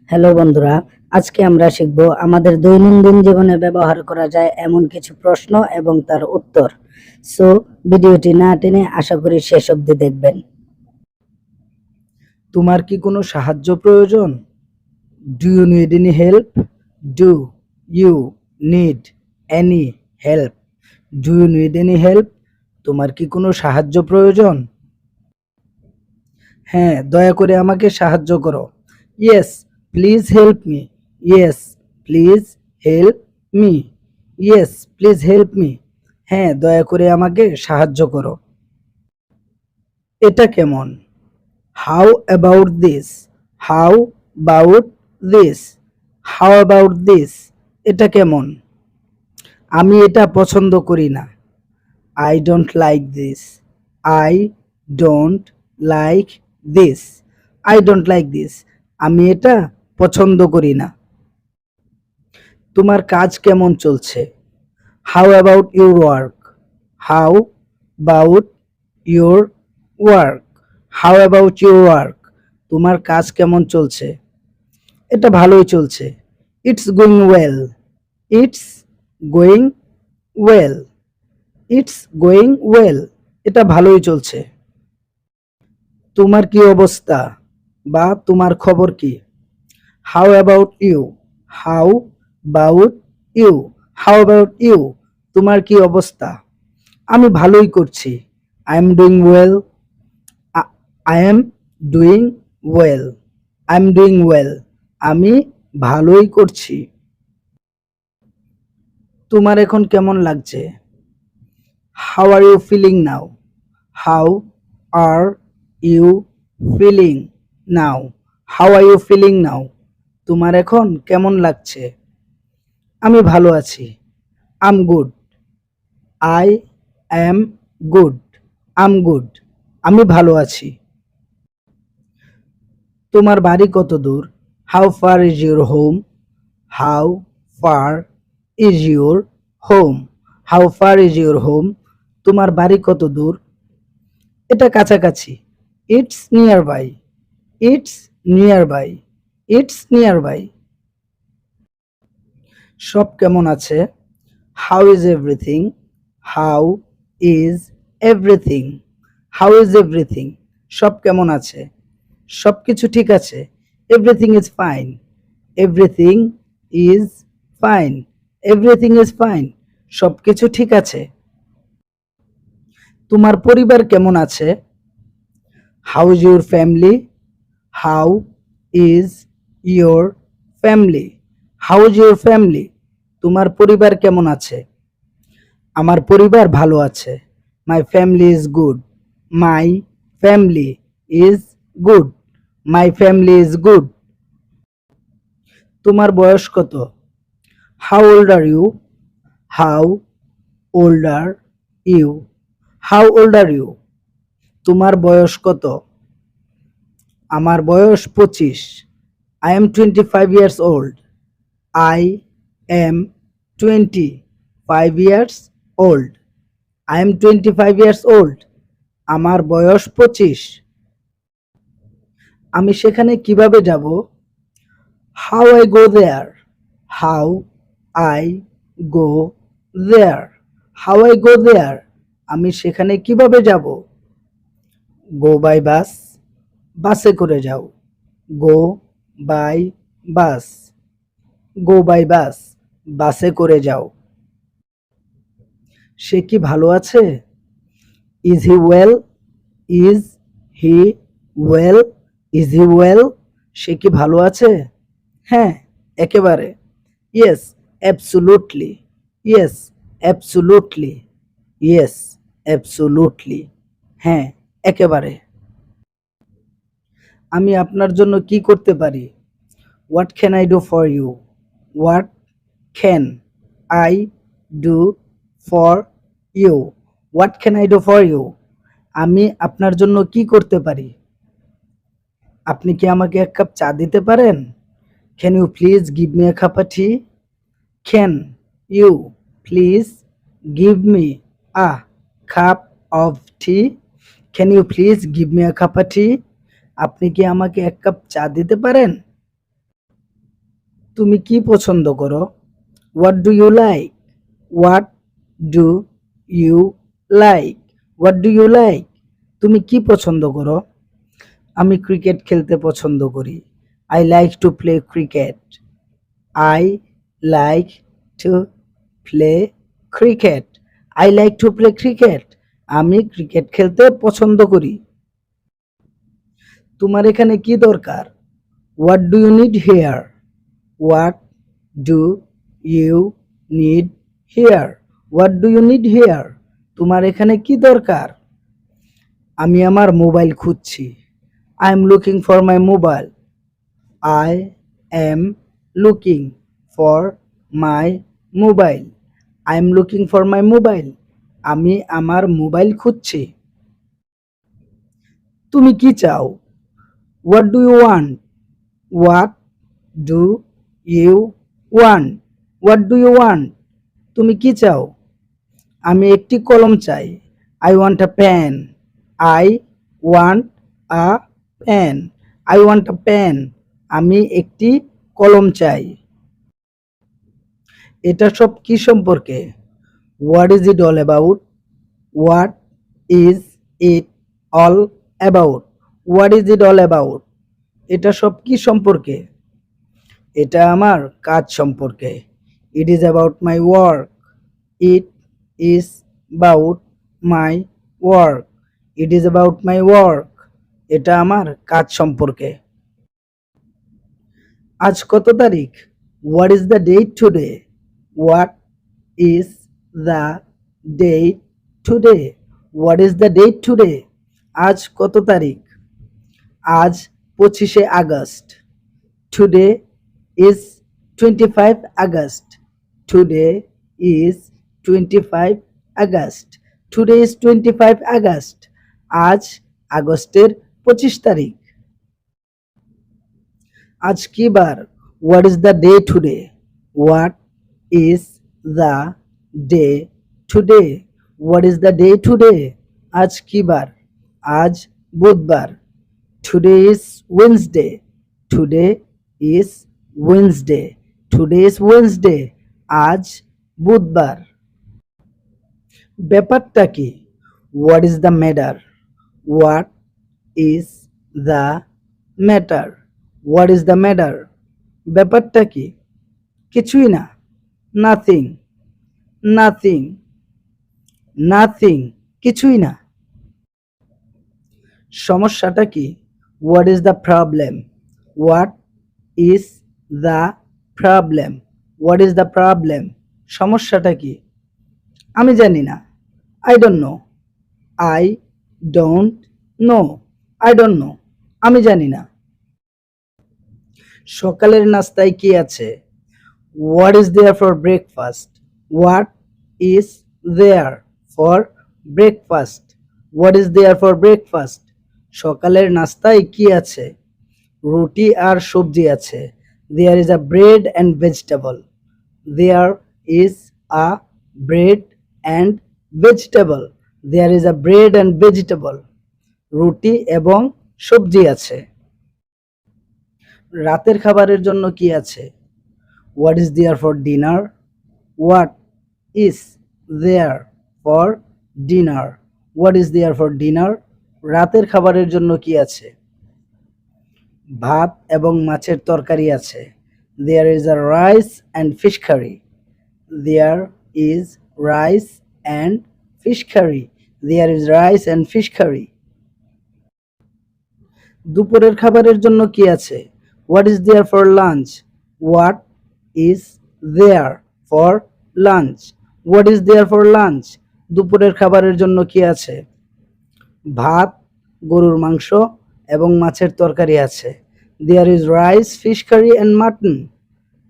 Hello বন্ধুরা, আজকে আমরা শিখব আমাদের দৈনন্দিন জীবনে ব্যবহার করা যায় এমন কিছু প্রশ্ন এবং তার উত্তর। সো ভিডিওটি না টেনে আশা করি শেষ অবধি দেখবেন। তোমার কি কোনো সাহায্য প্রয়োজন? Do you need any help? Do you need any help? Do you need any help? তোমার কি কোনো সাহায্য প্রয়োজন? হ্যাঁ, দয়া করে আমাকে সাহায্য করো। Yes, please help me. Yes, please help me. Yes, please help me. হ্যাঁ, দয়া করে আমাকে সাহায্য করো। এটা কেমন? How about this? How about this? How about this? এটা কেমন? আমি এটা পছন্দ করি না। I don't like this. I don't like this. I don't like this. আমি এটা পছন্দ করি না। তোমার কাজ কেমন চলছে? How about your work? How about your work? How about your work? তোমার কাজ কেমন চলছে? এটা ভালোই চলছে। It's going well. It's going well. It's going well. এটা ভালোই চলছে। তোমার কি অবস্থা বা তোমার খবর কি? How about you? How about you? How about you? তোমার কি অবস্থা? আমি ভালোই করছি। I am doing well. I am doing well. I am doing well. আমি ভালোই করছি। তোমার এখন কেমন লাগছে? How are you feeling now? How are you feeling now? How are you feeling now? তোমার এখন কেমন লাগছে? আমি ভালো আছি। I'm good. I am good. I'm good. আমি ভালো আছি। তোমার বাড়ি কত দূর? How far is your home? How far is your home? How far is your home? তোমার বাড়ি কত দূর? এটা কাছাকাছি। It's nearby. It's nearby. It's nearby. সব কেমন আছে? How is everything? How is everything? How is everything? সব কেমন আছে? সব কিছু ঠিক আছে। Everything is fine. Everything is fine. Everything is fine. সব কিছু ঠিক আছে। তোমার পরিবার কেমন আছে? How is your family? How is your family? How is your family? তোমার পরিবার কেমন আছে? আমার পরিবার ভালো আছে। My family is good. My family is good. My family is good. তোমার বয়স কত? How old are you? How old are you? How old are you? তোমার বয়স কত? আমার বয়স 25। I am 25 years old. I am 25 years old. I am 25 years old. আমার বয়স 25। আমি সেখানে কিভাবে যাব? How I go there? How I go there? How I go there? আমি সেখানে কিভাবে যাব? Go by bus. বাসে করে যাও। Go by bus. Go by bus. বাসে করে যাও। সে কি ভালো আছে? Is he well? Is he well? Is he well? সে কি ভালো আছে? হ্যাঁ, একেবারে। Yes, absolutely. Yes, absolutely. Yes, absolutely. হ্যাঁ, একেবারে। আমি আপনার জন্য কি করতে পারি? What can I do for you? What can I do for you? What can I do for you? আমি আপনার জন্য কি করতে পারি? আপনি কি আমাকে এক কাপ চা দিতে পারেন? Can you please give me a cup of tea? Can you please give me a cup of tea? Can you please give me a cup of tea? আপনি কি আমাকে এক কাপ চা দিতে পারেন? তুমি কি পছন্দ করো? What do you like? What do you like? What do you like? তুমি কি পছন্দ করো? আমি ক্রিকেট খেলতে পছন্দ করি। I like to play cricket. I like to play cricket. I like to play cricket. আমি ক্রিকেট খেলতে পছন্দ করি। তোমার এখানে কি দরকার? What do you need here? What do you need here? What do you need here? তোমার এখানে কি দরকার? আমি আমার মোবাইল খুঁজছি। I am looking for my mobile. I am looking for my mobile. I am looking for my mobile. আমি আমার mobile খুঁজছি। তুমি কি চাও? What do you want? What do you want? What do you want? তুমি কি চাও? আমি একটি কলম চাই। I want a pen. I want a pen. I want a pen. আমি একটি কলম চাই। এটা সব কি সম্পর্কে? What is it all about? What is it all about? What is it all about? এটা সব কি সম্পর্কে? এটা আমার কাজ সম্পর্কে। It is about my work. It is about my work. It is about my work. এটা আমার কাজ সম্পর্কে। আজ কত তারিখ? What is the date today? What is the date today? What is the date today? আজ কত তারিখ? আজ 25শে আগস্ট। Today is 25 August. Today is 25 August. Today is 25 August. আজ আগস্টের 25 তারিখ। আজ কি বার? What is the day today? What is the day today? What is the day today? আজ কি বার? আজ বুধবার। Today is Wednesday. Today is Wednesday. Today is Wednesday. আজ বুধবার। ব্যাপারটা কি? What is the matter? What is the matter? What is the matter? ব্যাপারটা কি? কিছুই না। নাথিং। নাথিং। নাথিং। কিছুই না। সমস্যাটা কি? What is the problem? What is the problem? What is the problem? সমস্যাটা কি? আমি জানি না। I don't know. I don't know. I don't know. আমি জানি না। সকালের নাস্তায় কি আছে? What is there for breakfast? What is there for breakfast? What is there for breakfast? সকালের নাস্তায় কি আছে? রুটি আর সবজি আছে। There is a bread and vegetable. There is a bread and vegetable. There is a bread and vegetable. রুটি এবং সবজি আছে। রাতের খাবারের জন্য কি আছে? What is there for dinner? What is there for dinner? What is there for dinner? রাতের খাবারের জন্য কি আছে? ভাত এবং মাছের তরকারি আছে। There is a rice and fish curry. There is rice and fish curry. There is rice and fish curry. দুপুরের খাবারের জন্য কি আছে? What is there for lunch? What is there for lunch? What is there for lunch? দুপুরের খাবারের জন্য কি আছে? ভাত, গরুর মাংস এবং মাছের তরকারি আছে। There is rice, fish curry and mutton.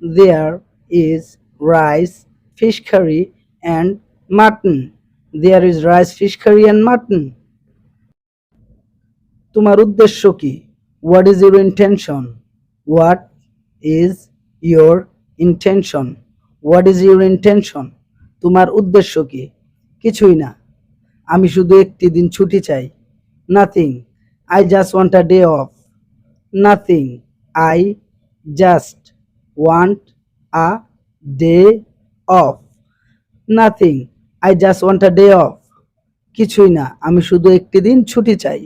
There is rice, fish curry and mutton. There is rice, fish curry and mutton. তোমার উদ্দেশ্য কি? What is your intention? What is your intention? What is your intention? তোমার উদ্দেশ্য কি? কিছুই না। আমি শুধু একটি দিন ছুটি চাই। Nothing. I just want a day of. Nothing. I just want a day off? Nothing. I just want a day off. কিছুই না, আমি শুধু একটি দিন ছুটি চাই।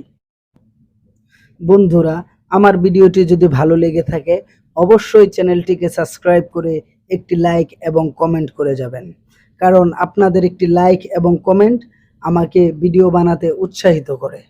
বন্ধুরা, আমার ভিডিওটি যদি ভালো লেগে থাকে অবশ্যই চ্যানেলটিকে সাবস্ক্রাইব করে একটি লাইক এবং কমেন্ট করে যাবেন, কারণ আপনাদের একটি লাইক এবং কমেন্ট আমাকে ভিডিও বানাতে উৎসাহিত করে।